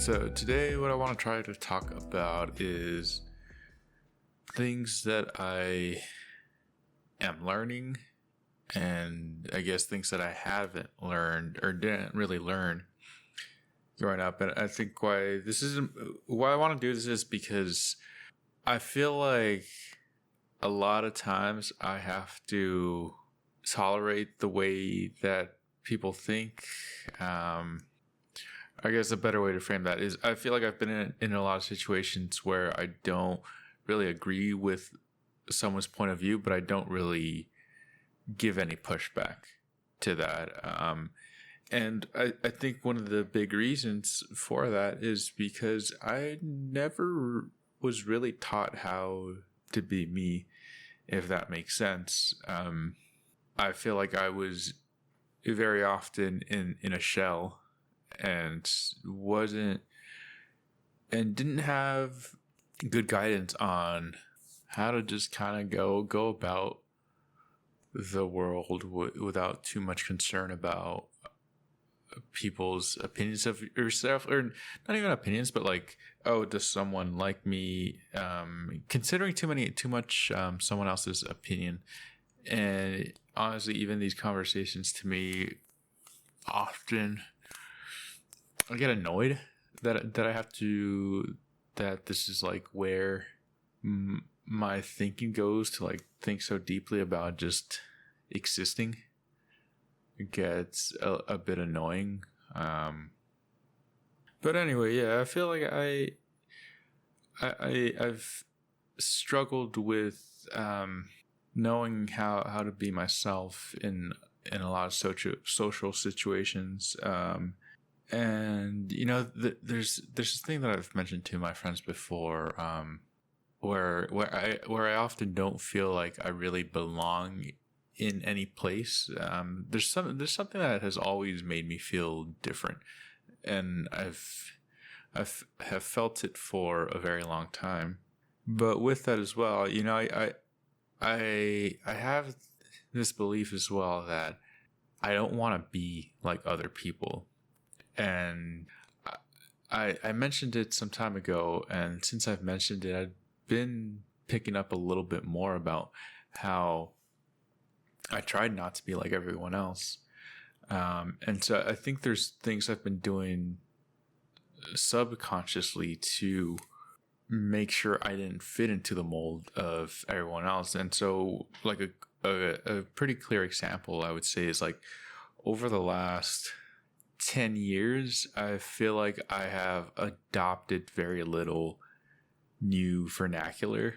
So today what I want to try to talk about is things that I am learning, and I guess things that I haven't learned or didn't really learn growing up. And I think why I want to do this is because I feel like a lot of times I have to tolerate the way that people think. I guess a better way to frame that is I feel like I've been in a lot of situations where I don't really agree with someone's point of view, but I don't really give any pushback to that. And I think one of the big reasons for that is because I never was really taught how to be me, if that makes sense. I feel like I was very often in a shell and didn't have good guidance on how to just kind of go about the world without too much concern about people's opinions of yourself, or not even opinions, but like, oh, does someone like me? Considering too much someone else's opinion. And honestly, even these conversations to me often, I get annoyed that I have to, that this is like where my thinking goes to, like, think so deeply about just existing. It gets a bit annoying. But anyway, yeah, I feel like I've struggled with knowing how to be myself in a lot of social situations. And there's this thing that I've mentioned to my friends before, where I often don't feel like I really belong in any place. There's something that has always made me feel different, and I've have felt it for a very long time. But with that as well, I have this belief as well that I don't want to be like other people. And I mentioned it some time ago, and since I've mentioned it, I've been picking up a little bit more about how I tried not to be like everyone else. And so I think there's things I've been doing subconsciously to make sure I didn't fit into the mold of everyone else. And so, like, a pretty clear example I would say is, like, over the last 10 years, I feel like I have adopted very little new vernacular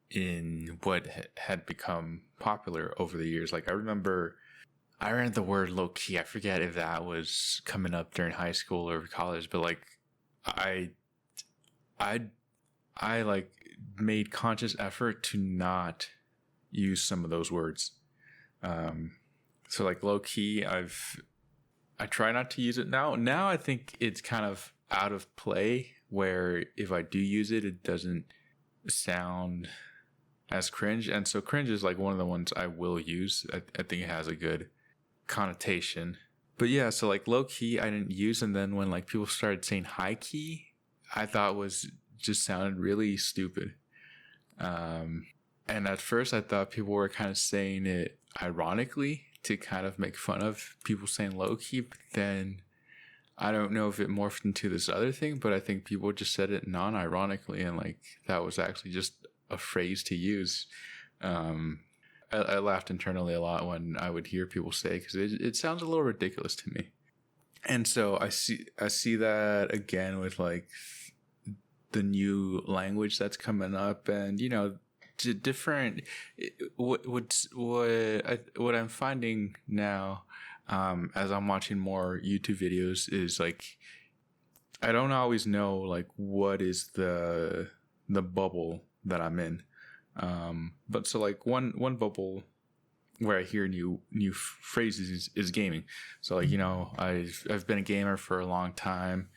in what had become popular over the years. Like, I remember I read the word low key. I forget if that was coming up during high school or college, but like I like made conscious effort to not use some of those words. So like low key, I try not to use it now. Now I think it's kind of out of play, where if I do use it, it doesn't sound as cringe. And so cringe is like one of the ones I will use. I think it has a good connotation. But yeah, so like low key I didn't use, and then when like people started saying high key, I thought was just sounded really stupid. And at first I thought people were kind of saying it ironically to kind of make fun of people saying low key, but then I don't know if it morphed into this other thing, but I think people just said it non-ironically, and like that was actually just a phrase to use. I laughed internally a lot when I would hear people say, because it sounds a little ridiculous to me. And so I see that again with like the new language that's coming up, and different. What I'm finding now, as I'm watching more YouTube videos, is like I don't always know like what is the bubble that I'm in. But so like one bubble where I hear new phrases is gaming. So like I've been a gamer for a long time.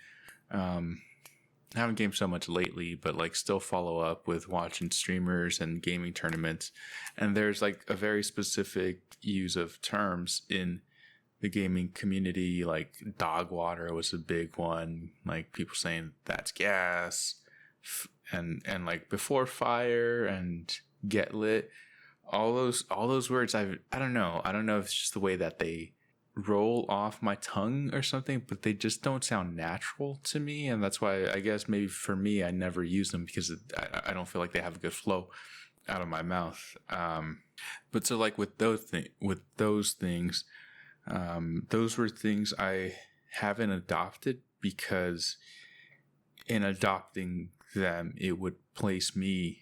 I haven't gamed so much lately, but like still follow up with watching streamers and gaming tournaments. And there's like a very specific use of terms in the gaming community. Like dog water was a big one. Like people saying that's gas, and like before fire and get lit. All those words. I don't know. I don't know if it's just the way that they roll off my tongue or something, but they just don't sound natural to me, and that's why I guess maybe for me I never use them, because I don't feel like they have a good flow out of my mouth. But so like with those things, those were things I haven't adopted, because in adopting them it would place me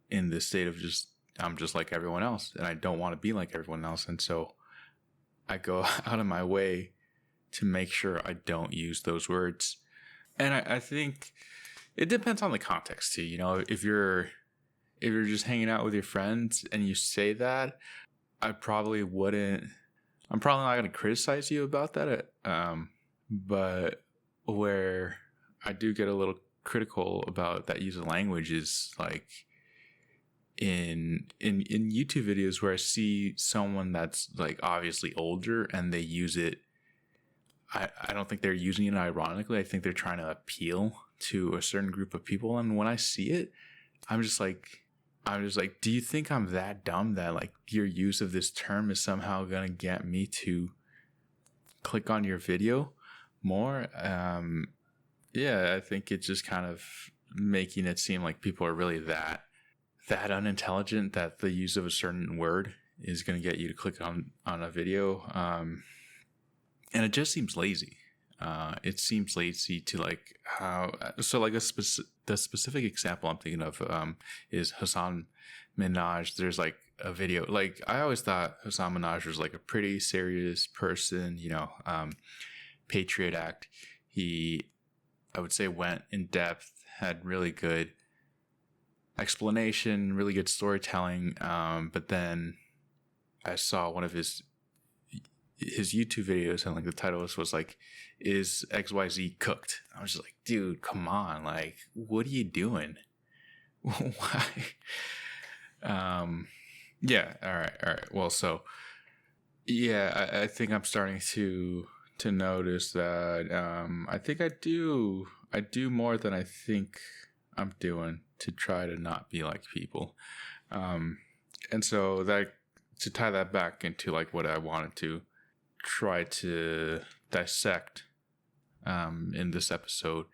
in this state of just, I'm just like everyone else, and I don't want to be like everyone else, and so I go out of my way to make sure I don't use those words. And I think it depends on the context too. You know, if you're just hanging out with your friends and you say that, I'm probably not going to criticize you about that. But where I do get a little critical about that use of language is like in YouTube videos where I see someone that's like obviously older and they use it. I don't think they're using it ironically. I think they're trying to appeal to a certain group of people. And when I see it, I'm just like, do you think I'm that dumb that like your use of this term is somehow going to get me to click on your video more? Yeah, I think it's just kind of making it seem like people are really that unintelligent that the use of a certain word is going to get you to click on a video. And it just seems lazy. It seems lazy to like how, so like the specific example I'm thinking of is Hasan Minhaj. There's like a video, like I always thought Hasan Minhaj was like a pretty serious person, you know, Patriot Act. He, I would say, went in depth, had really good explanation, really good storytelling. But then I saw one of his YouTube videos, and like the title was like, "Is XYZ cooked?" I was just like, dude, come on, like, what are you doing? Why? Yeah, all right. Well, so yeah, I think I'm starting to notice that I think I do more than I think I'm doing to try to not be like people. And so that, to tie that back into like what I wanted to try to dissect in this episode,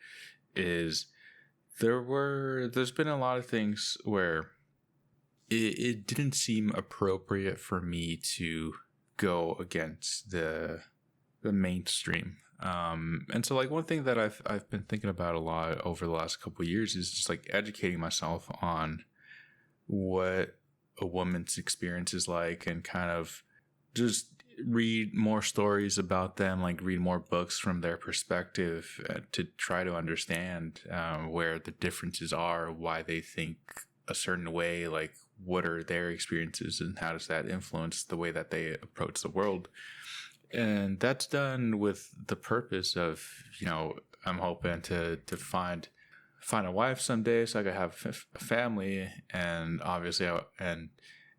is there's been a lot of things where it didn't seem appropriate for me to go against the mainstream. And so like one thing that I've been thinking about a lot over the last couple of years is just like educating myself on what a woman's experience is like, and kind of just read more stories about them, like read more books from their perspective, to try to understand where the differences are, why they think a certain way, like what are their experiences and how does that influence the way that they approach the world. And that's done with the purpose of, you know, I'm hoping to find a wife someday so I could have a family, and obviously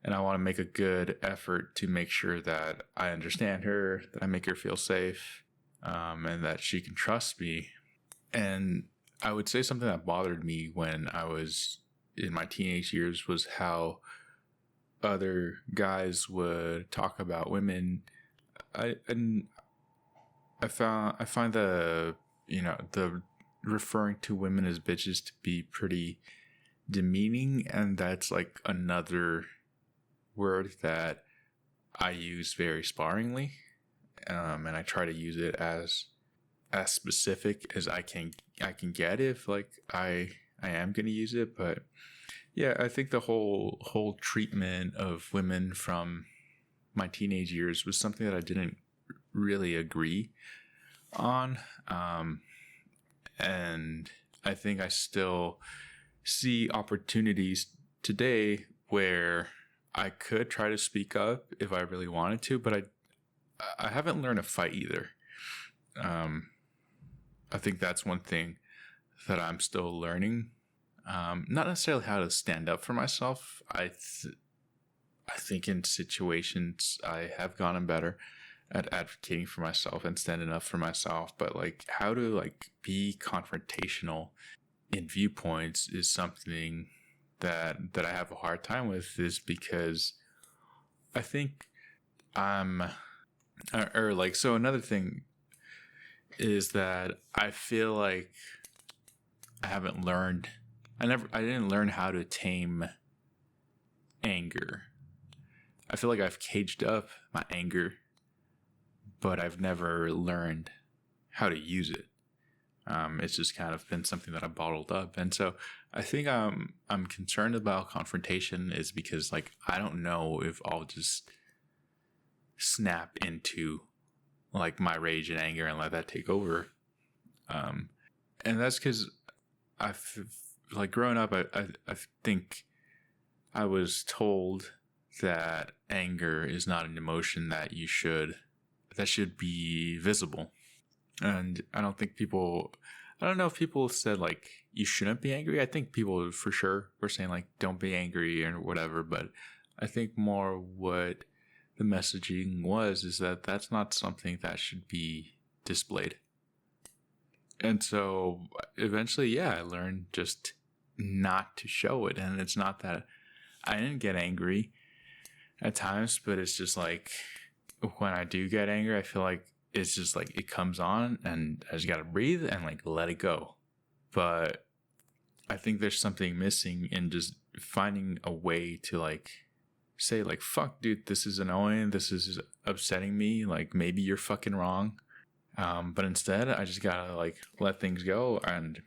and I want to make a good effort to make sure that I understand her, that I make her feel safe, and that she can trust me. And I would say something that bothered me when I was in my teenage years was how other guys would talk about women. I find the referring to women as bitches to be pretty demeaning, and that's like another word that I use very sparingly, and I try to use it as specific as I can get if like I am going to use it. But yeah, I think the whole treatment of women from my teenage years was something that I didn't really agree on, and I think I still see opportunities today where I could try to speak up if I really wanted to, but I haven't learned to fight either. I think that's one thing that I'm still learning. Not necessarily how to stand up for myself. I think in situations I have gotten better, at advocating for myself and standing up for myself, but like how to like be confrontational in viewpoints is something that I have a hard time with, is because I think I'm or like, so another thing is that I feel like I haven't learned I didn't learn how to tame anger. I feel like I've caged up my anger, but I've never learned how to use it. It's just kind of been something that I bottled up. And so I think I'm concerned about confrontation is because like I don't know if I'll just snap into like my rage and anger and let that take over. And that's because I've like growing up, I think I was told that anger is not an emotion that should be visible. And I don't know if people said like you shouldn't be angry. I think people for sure were saying like don't be angry or whatever, but I think more what the messaging is that that's not something that should be displayed. And so eventually, yeah, I learned just not to show it. And it's not that I didn't get angry at times, but it's just like when I do get angry, I feel like it's just like it comes on and I just gotta breathe and like let it go. But I think there's something missing in just finding a way to like say like, fuck dude, this is annoying, this is upsetting me, like maybe you're fucking wrong. But instead I just gotta like let things go. And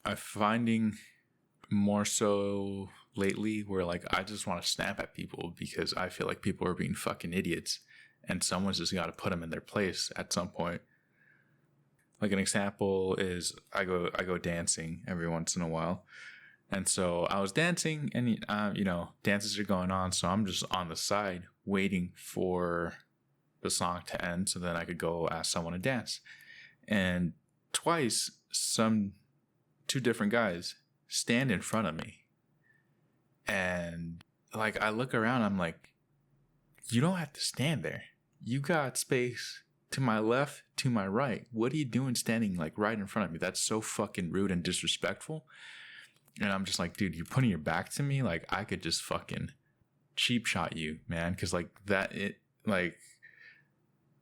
I'm finding more so lately where like I just want to snap at people because I feel like people are being fucking idiots and someone's just got to put them in their place at some point. Like an example is I go dancing every once in a while. And so I was dancing and, dances are going on. So I'm just on the side waiting for the song to end so then I could go ask someone to dance. And twice, two different guys stand in front of me. And like, I look around, I'm like, you don't have to stand there. You got space to my left, to my right. What are you doing standing like right in front of me? That's so fucking rude and disrespectful. And I'm just like, dude, you're putting your back to me. Like I could just fucking cheap shot you, man. Cause like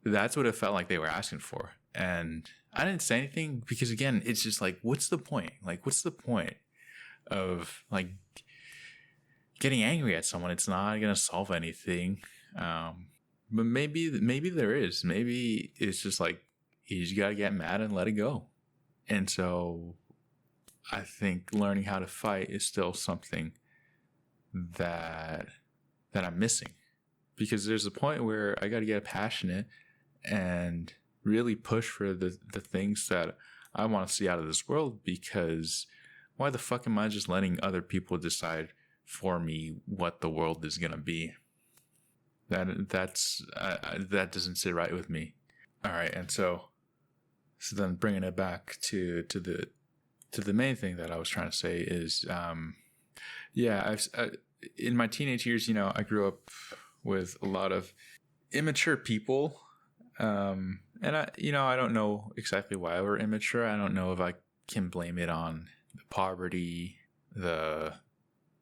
that's what it felt like they were asking for. And I didn't say anything because again, it's just like, what's the point? Like, what's the point of like getting angry at someone? It's not going to solve anything. But maybe there is. Maybe it's just like you just gotta get mad and let it go. And so I think learning how to fight is still something that I'm missing, because there's a point where I gotta get passionate and really push for the things that I want to see out of this world. Because why the fuck am I just letting other people decide for me what the world is gonna be? That doesn't sit right with me. All right, and so then bringing it back to the main thing that I was trying to say is, in my teenage years, I grew up with a lot of immature people, and I don't know exactly why we're immature. I don't know if I can blame it on the poverty, the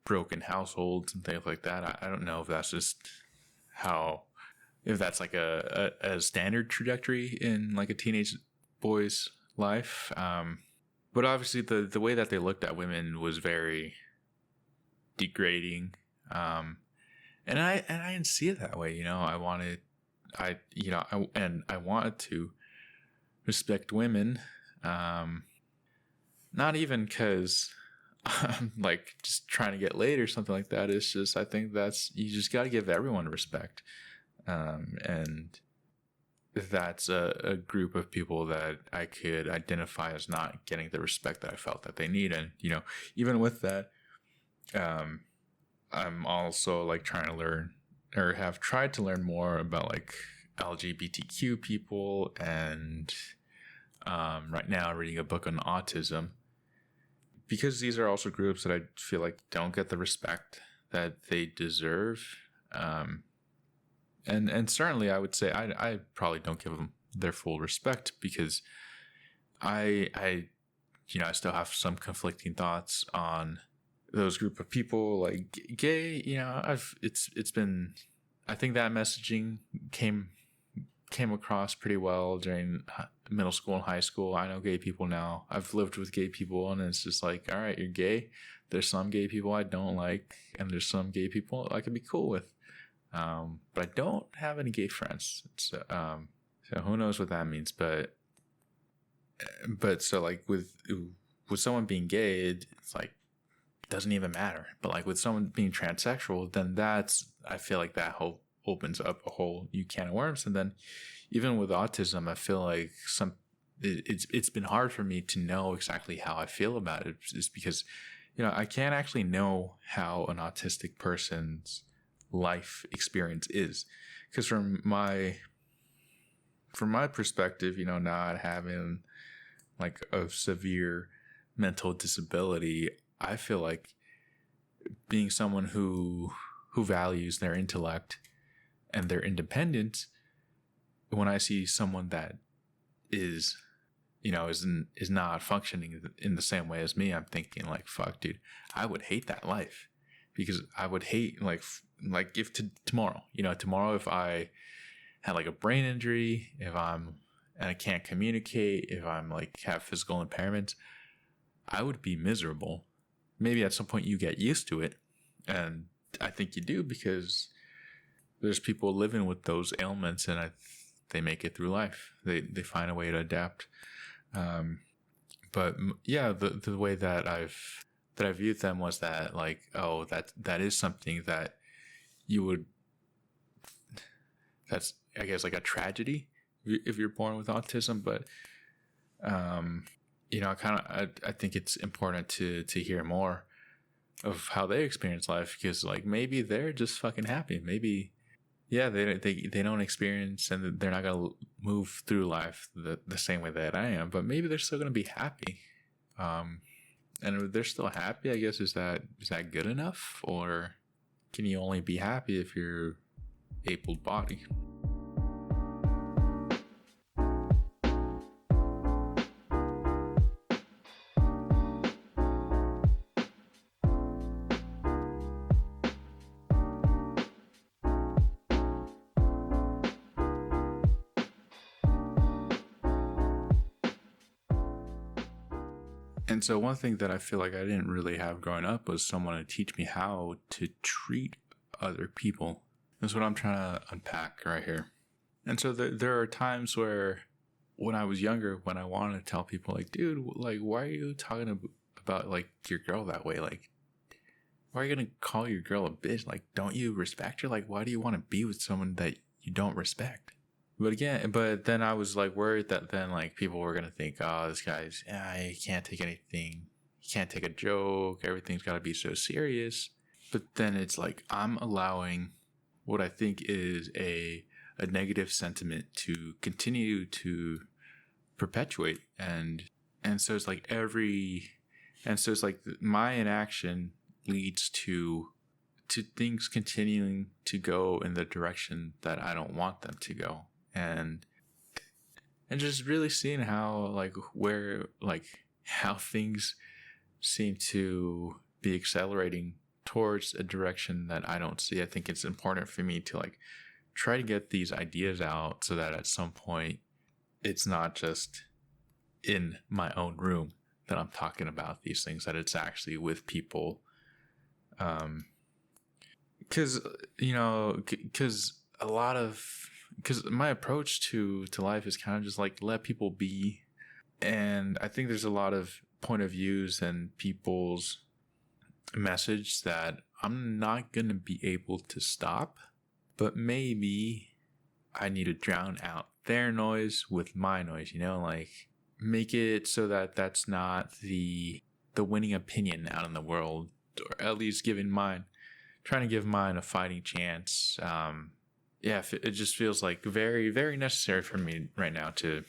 broken households, and things like that. I don't know if that's just if that's like a standard trajectory in like a teenage boy's life. But obviously the way that they looked at women was very degrading. And I didn't see it that way. I wanted to respect women. Not even because I'm like just trying to get laid or something like that. It's just, I think you just got to give everyone respect. And that's a group of people that I could identify as not getting the respect that I felt that they need. And, even with that, I'm also like trying to learn, or have tried to learn more about like LGBTQ people. And, right now reading a book on autism, because these are also groups that I feel like don't get the respect that they deserve. and certainly I would say I probably don't give them their full respect, because I I still have some conflicting thoughts on those group of people, like gay. It's been, I think that messaging came across pretty well during middle school and high school. I know gay people now. I've lived with gay people, and it's just like, all right, you're gay. There's some gay people I don't like, and there's some gay people I can be cool with. But I don't have any gay friends. So who knows what that means? But so like with someone being gay, it's like, it doesn't even matter. But like with someone being transsexual, then I feel like that whole opens up a whole new can of worms. And then even with autism, I feel like it's been hard for me to know exactly how I feel about it, just because I can't actually know how an autistic person's life experience is, because from my perspective, not having like a severe mental disability, I feel like being someone who values their intellect and their independence, when I see someone that is not functioning in the same way as me, I'm thinking like, fuck, dude, I would hate that life, because I would hate like if tomorrow if I had like a brain injury, and I can't communicate, if I'm like have physical impairments, I would be miserable. Maybe at some point you get used to it, and I think you do, because there's people living with those ailments, and they make it through life. They find a way to adapt. But yeah, the way that I viewed them was that like, oh, that is something that you would, that's, I guess, like a tragedy if you're born with autism. But I think it's important to hear more of how they experience life, because like maybe they're just fucking happy. Maybe, yeah, they don't experience, and they're not gonna move through life the same way that I am, but maybe they're still gonna be happy. And if they're still happy, I guess, is that good enough? Or can you only be happy if you're able-bodied? And so one thing that I feel like I didn't really have growing up was someone to teach me how to treat other people. That's what I'm trying to unpack right here. And so there are times where, when I was younger, when I wanted to tell people like, dude, like, why are you talking about like your girl that way? Like, why are you going to call your girl a bitch? Like, don't you respect her? Like, why do you want to be with someone that you don't respect? But then I was like worried that then like people were gonna think, oh, this guy's, he can't take anything, he can't take a joke, everything's gotta be so serious. But then it's like, I'm allowing what I think is a negative sentiment to continue to perpetuate, and so it's like my inaction leads to things continuing to go in the direction that I don't want them to go. And just really seeing how how things seem to be accelerating towards a direction that I don't see. I think it's important for me to like try to get these ideas out, so that at some point it's not just in my own room that I'm talking about these things, that it's actually with people. Because my approach to life is kind of just like, let people be. And I think there's a lot of point of views and people's message that I'm not going to be able to stop, but maybe I need to drown out their noise with my noise, like make it so that that's not the winning opinion out in the world, or at least trying to give mine a fighting chance. It just feels like very, very necessary for me right now to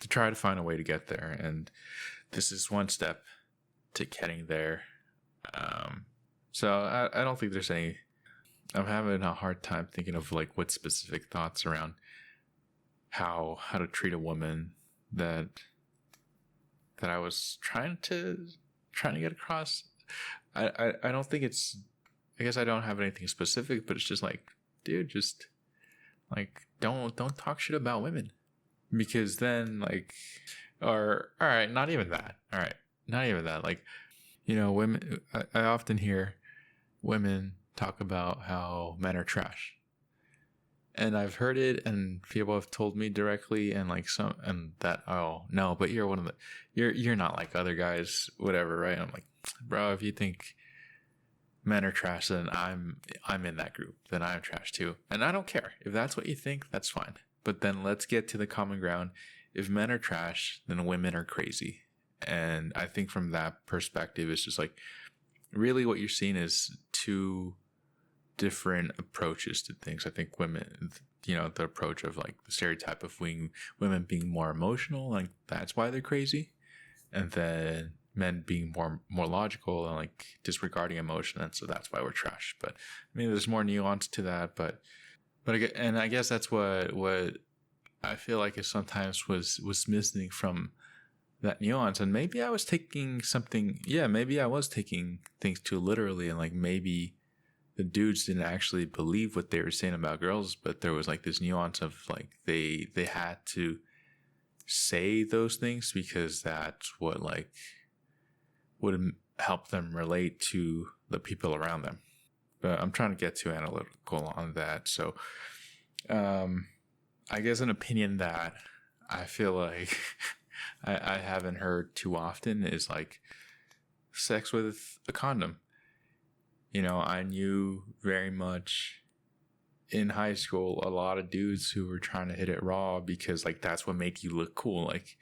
try to find a way to get there. And this is one step to getting there. So I don't think there's any I'm having a hard time thinking of like what specific thoughts around how to treat a woman that I was trying to get across. I don't think it's, I guess I don't have anything specific, but it's just like, dude, just like don't talk shit about women, because then like, or all right, not even that. All right, not even that. Like, you know, women. I often hear women talk about how men are trash, and I've heard it, and people have told me directly, and like some, and that, oh no, but you're one of the, you're not like other guys, whatever, right? I'm like, bro, if you think men are trash, then I'm in that group, then I'm trash too, and I don't care if that's what you think, that's fine. But then let's get to the common ground. If men are trash, then women are crazy, and I think from that perspective, it's just like, really, what you're seeing is two different approaches to things. I think women, you know, the approach of like the stereotype of women being more emotional, like that's why they're crazy, and then men being more logical and like disregarding emotion, and so that's why we're trash. But I mean, there's more nuance to that, but I guess that's what I feel like is sometimes was missing from that nuance. And maybe I was taking maybe I was taking things too literally, and like maybe the dudes didn't actually believe what they were saying about girls, but there was like this nuance of like they had to say those things because that's what like would help them relate to the people around them. But I'm trying to get too analytical on that. So I guess an opinion that I feel like I haven't heard too often is like sex with a condom. You know, I knew very much in high school a lot of dudes who were trying to hit it raw because like that's what made you look cool. Like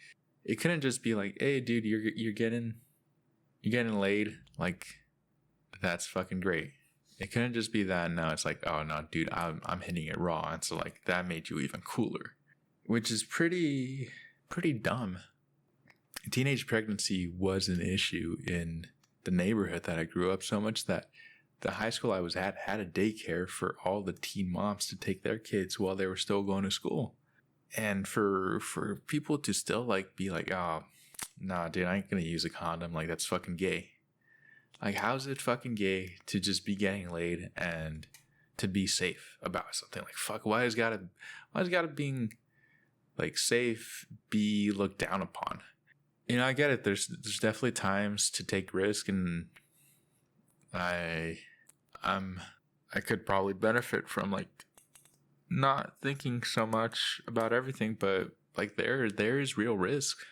it couldn't just be like, hey dude, you're getting laid, like that's fucking great. It couldn't just be that. No, it's like, oh no, dude, I'm hitting it raw, and so like that made you even cooler, which is pretty dumb. Teenage pregnancy was an issue in the neighborhood that I grew up, so much that the high school I was at had a daycare for all the teen moms to take their kids while they were still going to school. And for people to still like be like, oh, nah, dude, I ain't gonna use a condom, like that's fucking gay. Like, how's it fucking gay to just be getting laid and to be safe about something? Like, fuck, why is gotta being like safe be looked down upon? You know, I get it. There's definitely times to take risk, and I could probably benefit from like not thinking so much about everything, but like there is real risk.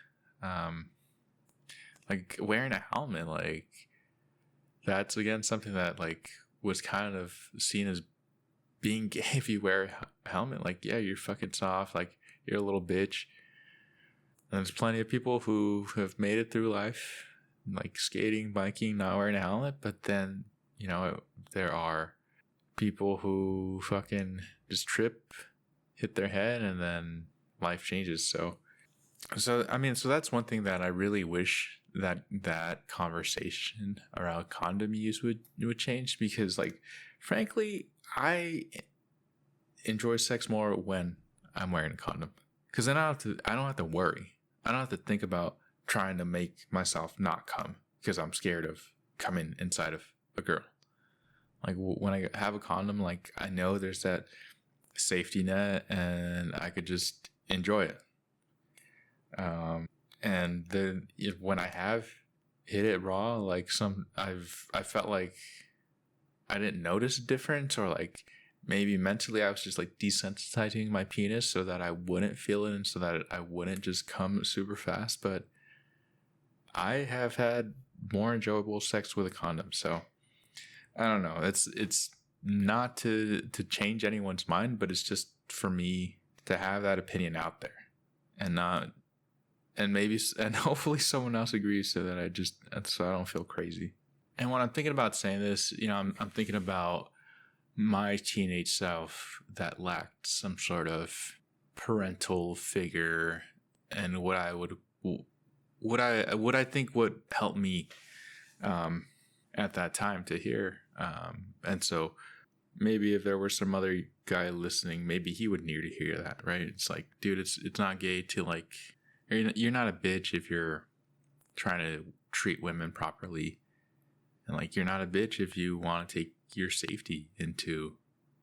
Like wearing a helmet, like that's again something that like was kind of seen as being gay. If you wear a helmet, like, yeah, you're fucking soft, like you're a little bitch. And there's plenty of people who have made it through life, like skating, biking, not wearing a helmet. But then, you know, there are people who fucking just trip, hit their head, and then life changes. So I mean, so that's one thing that I really wish that conversation around condom use would change, because like, frankly, I enjoy sex more when I'm wearing a condom, because then I don't have to worry. I don't have to think about trying to make myself not come because I'm scared of coming inside of a girl. Like when I have a condom, like I know there's that safety net and I could just enjoy it. And then when I have hit it raw, like I felt like I didn't notice a difference, or like maybe mentally I was just like desensitizing my penis so that I wouldn't feel it and so that I wouldn't just come super fast. But I have had more enjoyable sex with a condom. So I don't know. It's not to change anyone's mind, but it's just for me to have that opinion out there, and hopefully someone else agrees, so that I don't feel crazy. And when I'm thinking about saying this, you know, I'm thinking about my teenage self that lacked some sort of parental figure, and what I think would help me at that time to hear. And so maybe if there were some other guy listening, maybe he would need to hear that, right? It's like, dude, it's not gay to like, you're not a bitch if you're trying to treat women properly. And like, you're not a bitch if you want to take your safety into,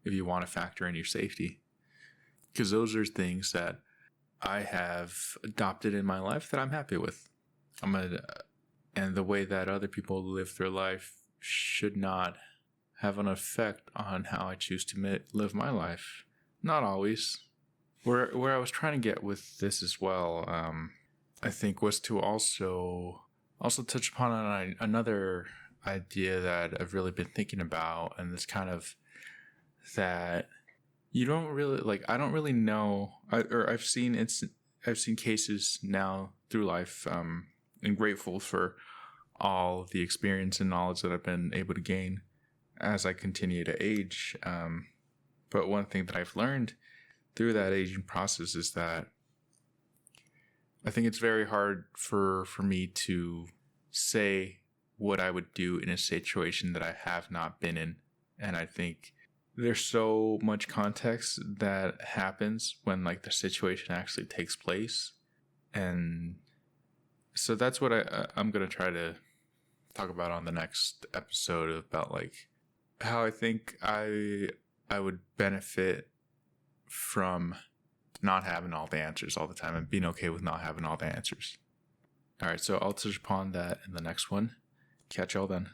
if you want to factor in your safety. Because those are things that I have adopted in my life that I'm happy with. And the way that other people live their life should not have an effect on how I choose to live my life. Not always. Where I was trying to get with this as well, I think, was to also touch upon another idea that I've really been thinking about, and this kind of that you don't really like. I don't really know, I've seen cases now through life. And grateful for all the experience and knowledge that I've been able to gain as I continue to age. But one thing that I've learned through that aging process is that I think it's very hard for me to say what I would do in a situation that I have not been in. And I think there's so much context that happens when like the situation actually takes place. And so that's what I'm going to try to talk about on the next episode, about like how I think I would benefit from not having all the answers all the time and being okay with not having all the answers. All right, so I'll touch upon that in the next one. Catch y'all then.